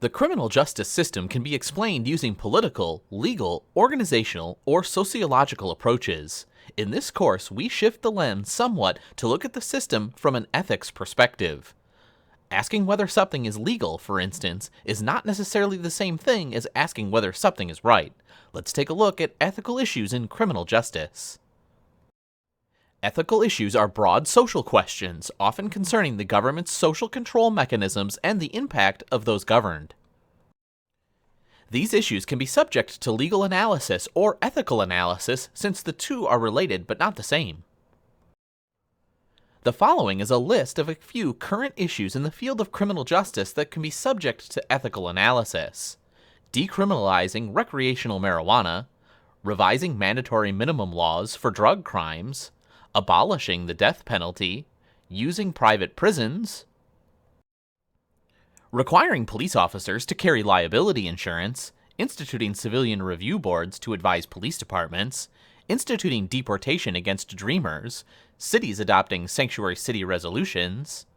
The criminal justice system can be explained using political, legal, organizational, or sociological approaches. In this course, we shift the lens somewhat to look at the system from an ethics perspective. Asking whether something is legal, for instance, is not necessarily the same thing as asking whether something is right. Let's take a look at ethical issues in criminal justice. Ethical issues are broad social questions, often concerning the government's social control mechanisms and the impact of those governed. These issues can be subject to legal analysis or ethical analysis, since the two are related but not the same. The following is a list of a few current issues in the field of criminal justice that can be subject to ethical analysis: decriminalizing recreational marijuana, revising mandatory minimum laws for drug crimes, abolishing the death penalty, using private prisons, requiring police officers to carry liability insurance, instituting civilian review boards to advise police departments, instituting deportation against dreamers, cities adopting sanctuary city resolutions,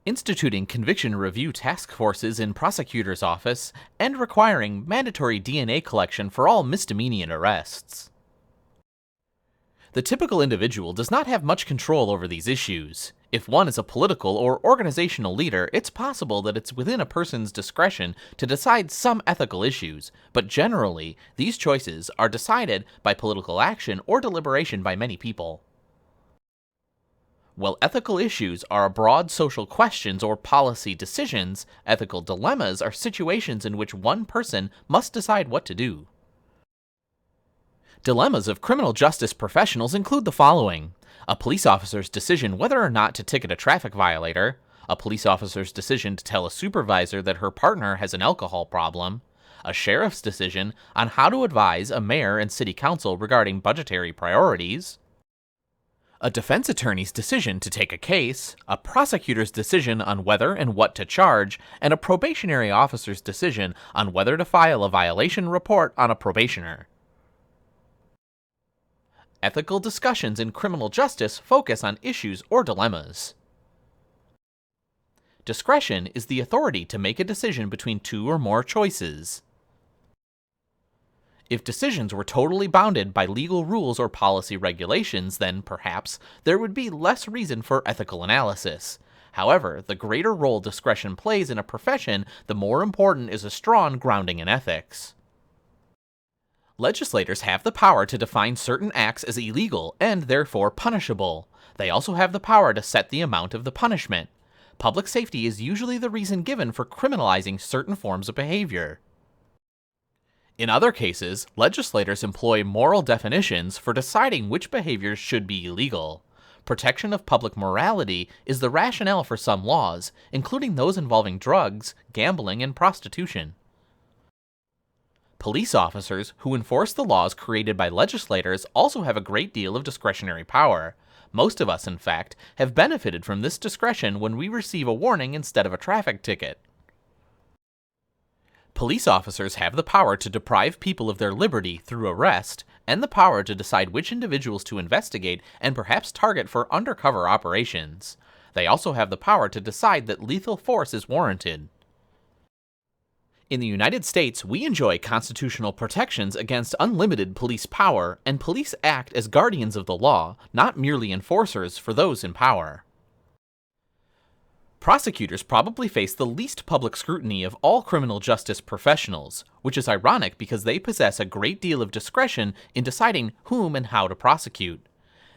instituting conviction review task forces in prosecutor's office, and requiring mandatory DNA collection for all misdemeanor arrests. The typical individual does not have much control over these issues. If one is a political or organizational leader, it's possible that it's within a person's discretion to decide some ethical issues, but generally, these choices are decided by political action or deliberation by many people. While ethical issues are broad social questions or policy decisions, ethical dilemmas are situations in which one person must decide what to do. Dilemmas of criminal justice professionals include the following: a police officer's decision whether or not to ticket a traffic violator, a police officer's decision to tell a supervisor that her partner has an alcohol problem, a sheriff's decision on how to advise a mayor and city council regarding budgetary priorities, a defense attorney's decision to take a case, a prosecutor's decision on whether and what to charge, and a probationary officer's decision on whether to file a violation report on a probationer. Ethical discussions in criminal justice focus on issues or dilemmas. Discretion is the authority to make a decision between two or more choices. If decisions were totally bounded by legal rules or policy regulations, then perhaps there would be less reason for ethical analysis. However, the greater role discretion plays in a profession, the more important is a strong grounding in ethics. Legislators have the power to define certain acts as illegal and therefore punishable. They also have the power to set the amount of the punishment. Public safety is usually the reason given for criminalizing certain forms of behavior. In other cases, legislators employ moral definitions for deciding which behaviors should be illegal. Protection of public morality is the rationale for some laws, including those involving drugs, gambling, and prostitution. Police officers who enforce the laws created by legislators also have a great deal of discretionary power. Most of us, in fact, have benefited from this discretion when we receive a warning instead of a traffic ticket. Police officers have the power to deprive people of their liberty through arrest, and the power to decide which individuals to investigate and perhaps target for undercover operations. They also have the power to decide that lethal force is warranted. In the United States, we enjoy constitutional protections against unlimited police power, and police act as guardians of the law, not merely enforcers for those in power. Prosecutors probably face the least public scrutiny of all criminal justice professionals, which is ironic because they possess a great deal of discretion in deciding whom and how to prosecute.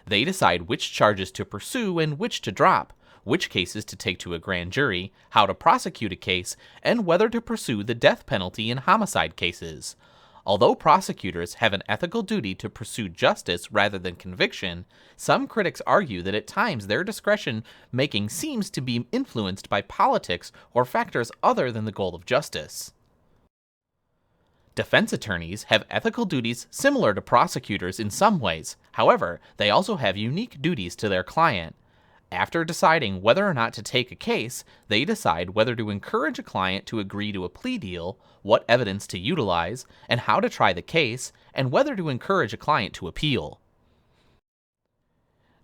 They decide which charges to pursue and which to drop, which cases to take to a grand jury, how to prosecute a case, and whether to pursue the death penalty in homicide cases. Although prosecutors have an ethical duty to pursue justice rather than conviction, some critics argue that at times their discretion-making seems to be influenced by politics or factors other than the goal of justice. Defense attorneys have ethical duties similar to prosecutors in some ways. However, they also have unique duties to their client. After deciding whether or not to take a case, they decide whether to encourage a client to agree to a plea deal, what evidence to utilize, and how to try the case, and whether to encourage a client to appeal.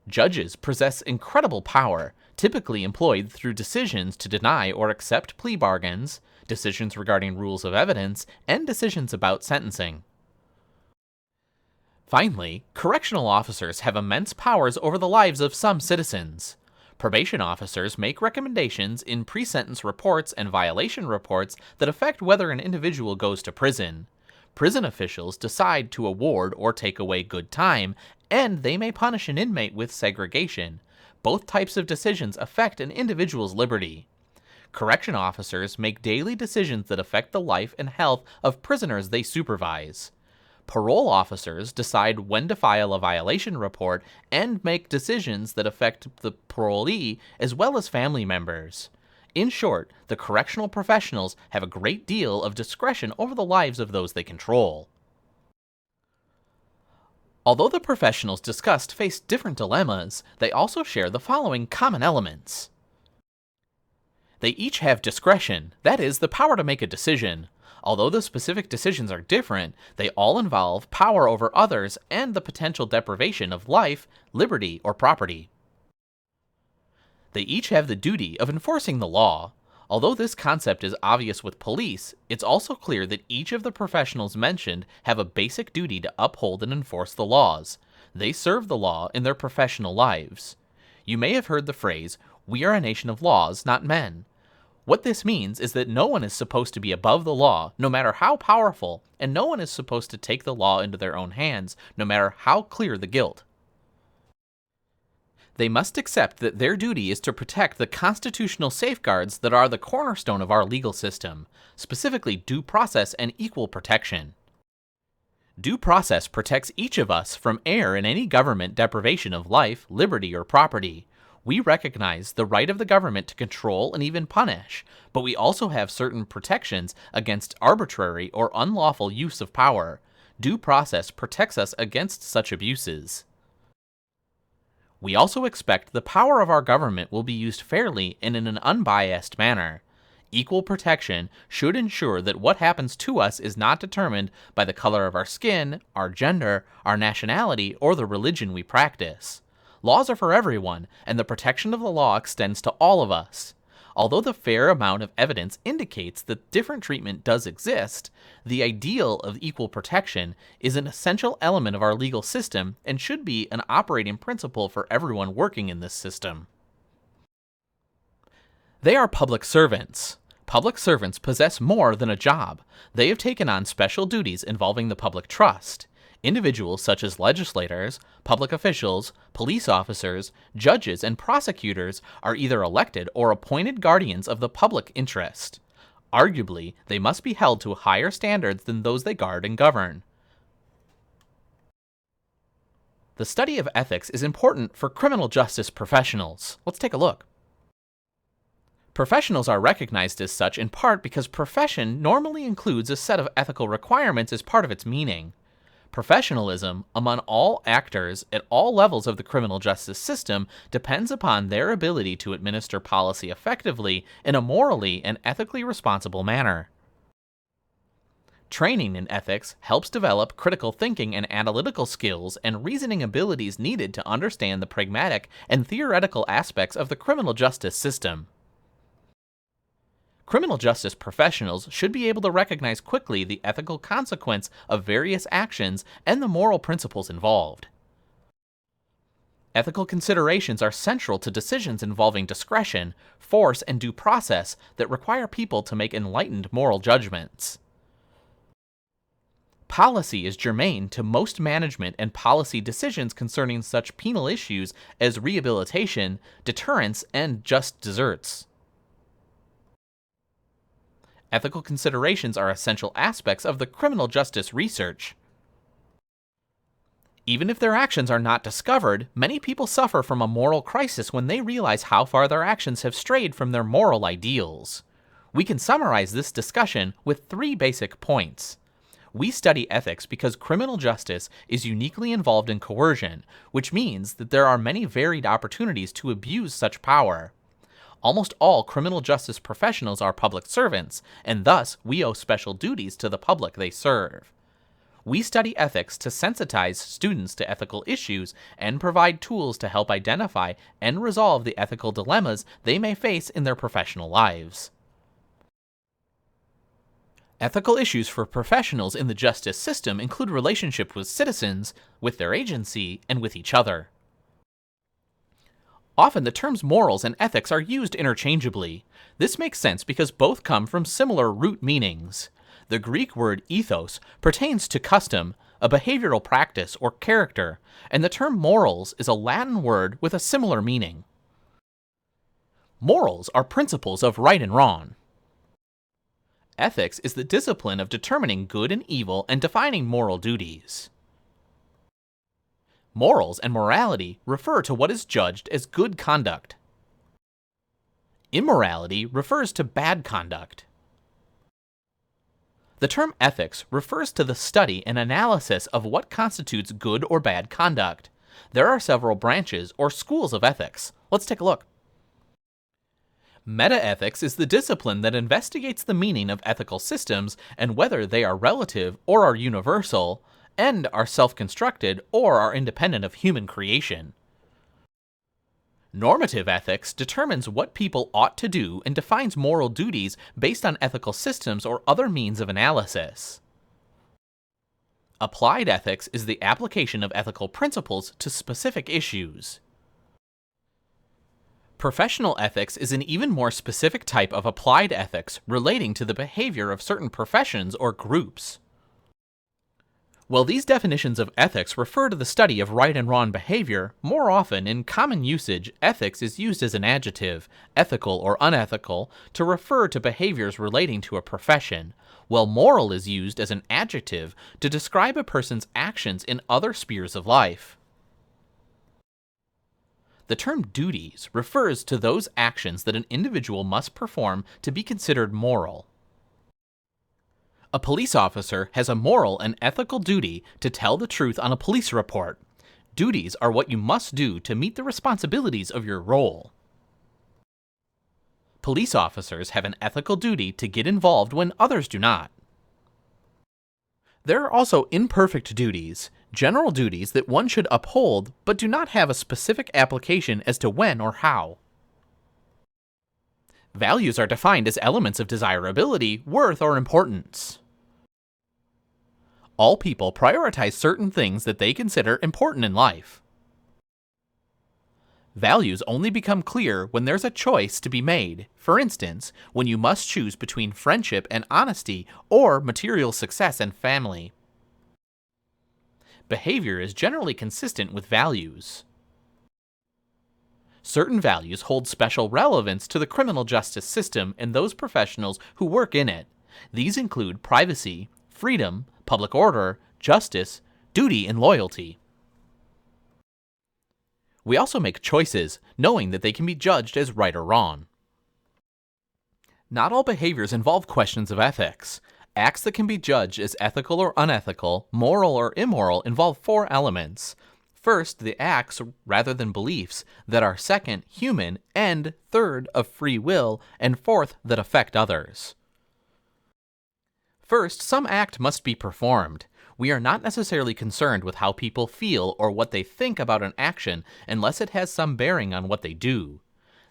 Judges possess incredible power. typically employed through decisions to deny or accept plea bargains, decisions regarding rules of evidence, and decisions about sentencing. Finally, correctional officers have immense powers over the lives of some citizens. Probation officers make recommendations in pre-sentence reports and violation reports that affect whether an individual goes to prison. Prison officials decide to award or take away good time, and they may punish an inmate with segregation. Both types of decisions affect an individual's liberty. Correction officers make daily decisions that affect the life and health of prisoners they supervise. Parole officers decide when to file a violation report and make decisions that affect the parolee as well as family members. In short, the correctional professionals have a great deal of discretion over the lives of those they control. Although the professionals discussed face different dilemmas, they also share the following common elements. They each have discretion, that is, the power to make a decision. Although the specific decisions are different, they all involve power over others and the potential deprivation of life, liberty, or property. They each have the duty of enforcing the law. Although this concept is obvious with police, it's also clear that each of the professionals mentioned have a basic duty to uphold and enforce the laws. They serve the law in their professional lives. You may have heard the phrase, "We are a nation of laws, not men." What this means is that no one is supposed to be above the law, no matter how powerful, and no one is supposed to take the law into their own hands, no matter how clear the guilt. They must accept that their duty is to protect the constitutional safeguards that are the cornerstone of our legal system, specifically due process and equal protection. Due process protects each of us from error in any government deprivation of life, liberty, or property. We recognize the right of the government to control and even punish, but we also have certain protections against arbitrary or unlawful use of power. Due process protects us against such abuses. We also expect the power of our government will be used fairly and in an unbiased manner. Equal protection should ensure that what happens to us is not determined by the color of our skin, our gender, our nationality, or the religion we practice. Laws are for everyone, and the protection of the law extends to all of us. Although the fair amount of evidence indicates that different treatment does exist, the ideal of equal protection is an essential element of our legal system and should be an operating principle for everyone working in this system. They are public servants. Public servants possess more than a job. They have taken on special duties involving the public trust. Individuals such as legislators, public officials, police officers, judges, and prosecutors are either elected or appointed guardians of the public interest. Arguably, they must be held to higher standards than those they guard and govern. The study of ethics is important for criminal justice professionals. Let's take a look. Professionals are recognized as such in part because profession normally includes a set of ethical requirements as part of its meaning. Professionalism among all actors at all levels of the criminal justice system depends upon their ability to administer policy effectively in a morally and ethically responsible manner. Training in ethics helps develop critical thinking and analytical skills and reasoning abilities needed to understand the pragmatic and theoretical aspects of the criminal justice system. Criminal justice professionals should be able to recognize quickly the ethical consequence of various actions and the moral principles involved. Ethical considerations are central to decisions involving discretion, force, and due process that require people to make enlightened moral judgments. Policy is germane to most management and policy decisions concerning such penal issues as rehabilitation, deterrence, and just deserts. Ethical considerations are essential aspects of the criminal justice research. Even if their actions are not discovered, many people suffer from a moral crisis when they realize how far their actions have strayed from their moral ideals. We can summarize this discussion with 3 basic points. We study ethics because criminal justice is uniquely involved in coercion, which means that there are many varied opportunities to abuse such power. Almost all criminal justice professionals are public servants, and thus we owe special duties to the public they serve. We study ethics to sensitize students to ethical issues and provide tools to help identify and resolve the ethical dilemmas they may face in their professional lives. Ethical issues for professionals in the justice system include relationships with citizens, with their agency, and with each other. Often the terms morals and ethics are used interchangeably. This makes sense because both come from similar root meanings. The Greek word ethos pertains to custom, a behavioral practice or character, and the term morals is a Latin word with a similar meaning. Morals are principles of right and wrong. Ethics is the discipline of determining good and evil and defining moral duties. Morals and morality refer to what is judged as good conduct. Immorality refers to bad conduct. The term ethics refers to the study and analysis of what constitutes good or bad conduct. There are several branches or schools of ethics. Let's take a look. Metaethics is the discipline that investigates the meaning of ethical systems and whether they are relative or are universal, and are self-constructed or are independent of human creation. Normative ethics determines what people ought to do and defines moral duties based on ethical systems or other means of analysis. Applied ethics is the application of ethical principles to specific issues. Professional ethics is an even more specific type of applied ethics relating to the behavior of certain professions or groups. While these definitions of ethics refer to the study of right and wrong behavior, more often in common usage, ethics is used as an adjective, ethical or unethical, to refer to behaviors relating to a profession, while moral is used as an adjective to describe a person's actions in other spheres of life. The term duties refers to those actions that an individual must perform to be considered moral. A police officer has a moral and ethical duty to tell the truth on a police report. Duties are what you must do to meet the responsibilities of your role. Police officers have an ethical duty to get involved when others do not. There are also imperfect duties, general duties that one should uphold but do not have a specific application as to when or how. Values are defined as elements of desirability, worth, or importance. All people prioritize certain things that they consider important in life. Values only become clear when there's a choice to be made. For instance, when you must choose between friendship and honesty or material success and family. Behavior is generally consistent with values. Certain values hold special relevance to the criminal justice system and those professionals who work in it. These include privacy, freedom, public order, justice, duty, and loyalty. We also make choices, knowing that they can be judged as right or wrong. Not all behaviors involve questions of ethics. Acts that can be judged as ethical or unethical, moral or immoral, involve four elements. First, the acts, rather than beliefs, that are second, human, and third, of free will, and fourth, that affect others. First, some act must be performed. We are not necessarily concerned with how people feel or what they think about an action unless it has some bearing on what they do.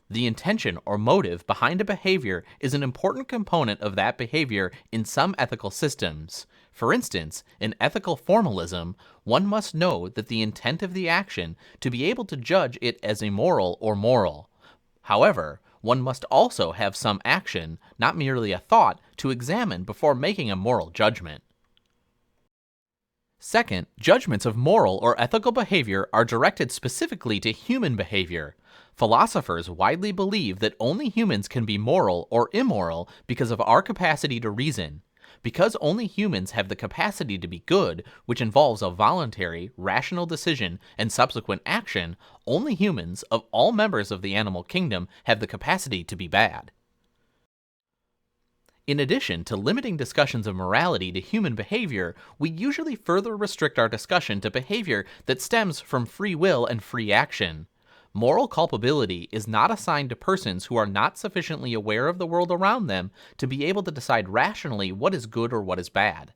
The intention or motive behind a behavior is an important component of that behavior in some ethical systems. For instance, in ethical formalism, one must know that the intent of the action to be able to judge it as immoral or moral. However, one must also have some action, not merely a thought, to examine before making a moral judgment. Second, judgments of moral or ethical behavior are directed specifically to human behavior. Philosophers widely believe that only humans can be moral or immoral because of our capacity to reason. Because only humans have the capacity to be good, which involves a voluntary, rational decision and subsequent action, only humans of all members of the animal kingdom have the capacity to be bad. In addition to limiting discussions of morality to human behavior, we usually further restrict our discussion to behavior that stems from free will and free action. Moral culpability is not assigned to persons who are not sufficiently aware of the world around them to be able to decide rationally what is good or what is bad.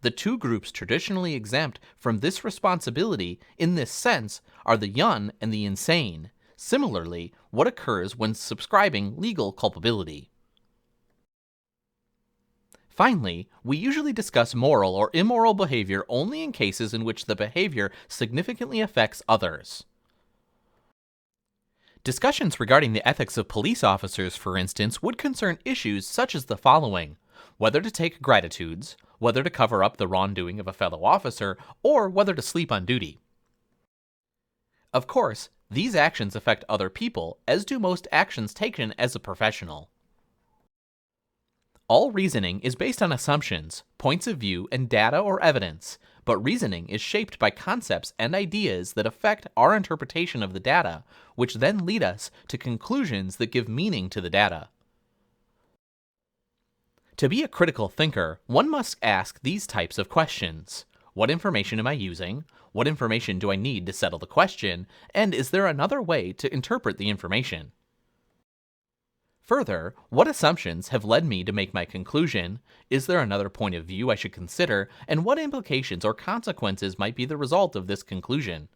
The two groups traditionally exempt from this responsibility in this sense are the young and the insane. Similarly, what occurs when subscribing legal culpability. Finally, we usually discuss moral or immoral behavior only in cases in which the behavior significantly affects others. Discussions regarding the ethics of police officers, for instance, would concern issues such as the following: whether to take gratitudes, whether to cover up the wrongdoing of a fellow officer, or whether to sleep on duty. Of course, these actions affect other people, as do most actions taken as a professional. All reasoning is based on assumptions, points of view, and data or evidence, but reasoning is shaped by concepts and ideas that affect our interpretation of the data, which then lead us to conclusions that give meaning to the data. To be a critical thinker, one must ask these types of questions. What information am I using? What information do I need to settle the question? And is there another way to interpret the information? Further, what assumptions have led me to make my conclusion? Is there another point of view I should consider? And what implications or consequences might be the result of this conclusion?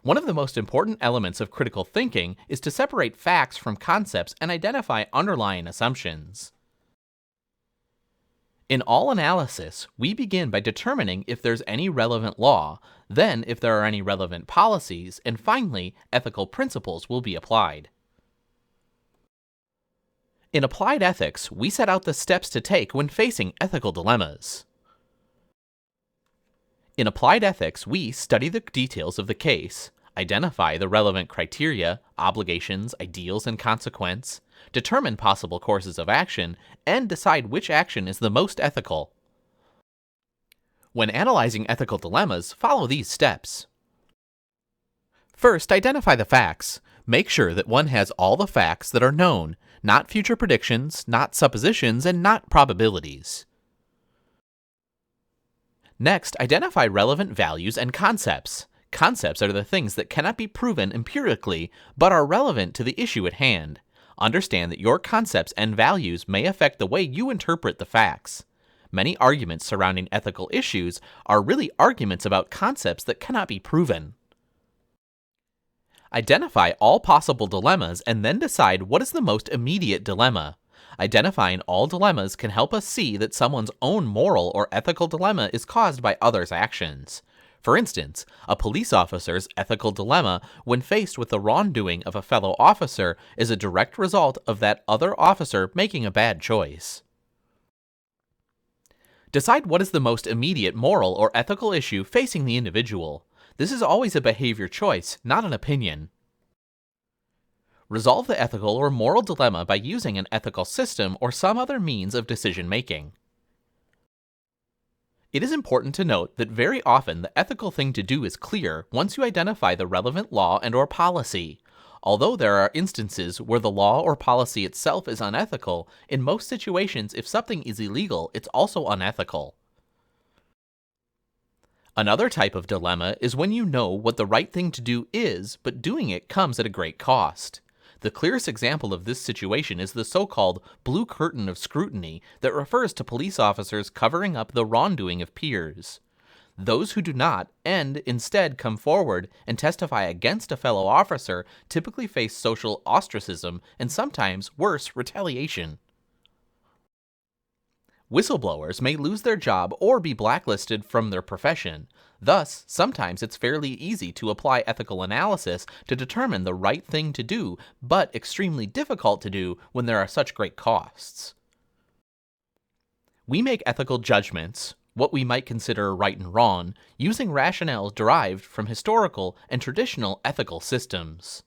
One of the most important elements of critical thinking is to separate facts from concepts and identify underlying assumptions. In all analysis, we begin by determining if there's any relevant law, then if there are any relevant policies, and finally, ethical principles will be applied. In applied ethics, we set out the steps to take when facing ethical dilemmas. In applied ethics, we study the details of the case, identify the relevant criteria, obligations, ideals, and consequence, determine possible courses of action, and decide which action is the most ethical. When analyzing ethical dilemmas, follow these steps. First, identify the facts. Make sure that one has all the facts that are known, not future predictions, not suppositions, and not probabilities. Next, identify relevant values and concepts. Concepts are the things that cannot be proven empirically, but are relevant to the issue at hand. Understand that your concepts and values may affect the way you interpret the facts. Many arguments surrounding ethical issues are really arguments about concepts that cannot be proven. Identify all possible dilemmas and then decide what is the most immediate dilemma. Identifying all dilemmas can help us see that someone's own moral or ethical dilemma is caused by others' actions. For instance, a police officer's ethical dilemma when faced with the wrongdoing of a fellow officer is a direct result of that other officer making a bad choice. Decide what is the most immediate moral or ethical issue facing the individual. This is always a behavior choice, not an opinion. Resolve the ethical or moral dilemma by using an ethical system or some other means of decision-making. It is important to note that very often the ethical thing to do is clear once you identify the relevant law and/or policy. Although there are instances where the law or policy itself is unethical, in most situations if something is illegal, it's also unethical. Another type of dilemma is when you know what the right thing to do is, but doing it comes at a great cost. The clearest example of this situation is the so-called blue curtain of scrutiny that refers to police officers covering up the wrongdoing of peers. Those who do not, and instead come forward and testify against a fellow officer, typically face social ostracism and sometimes worse, retaliation. Whistleblowers may lose their job or be blacklisted from their profession. Thus, sometimes it's fairly easy to apply ethical analysis to determine the right thing to do, but extremely difficult to do when there are such great costs. We make ethical judgments, what we might consider right and wrong, using rationales derived from historical and traditional ethical systems.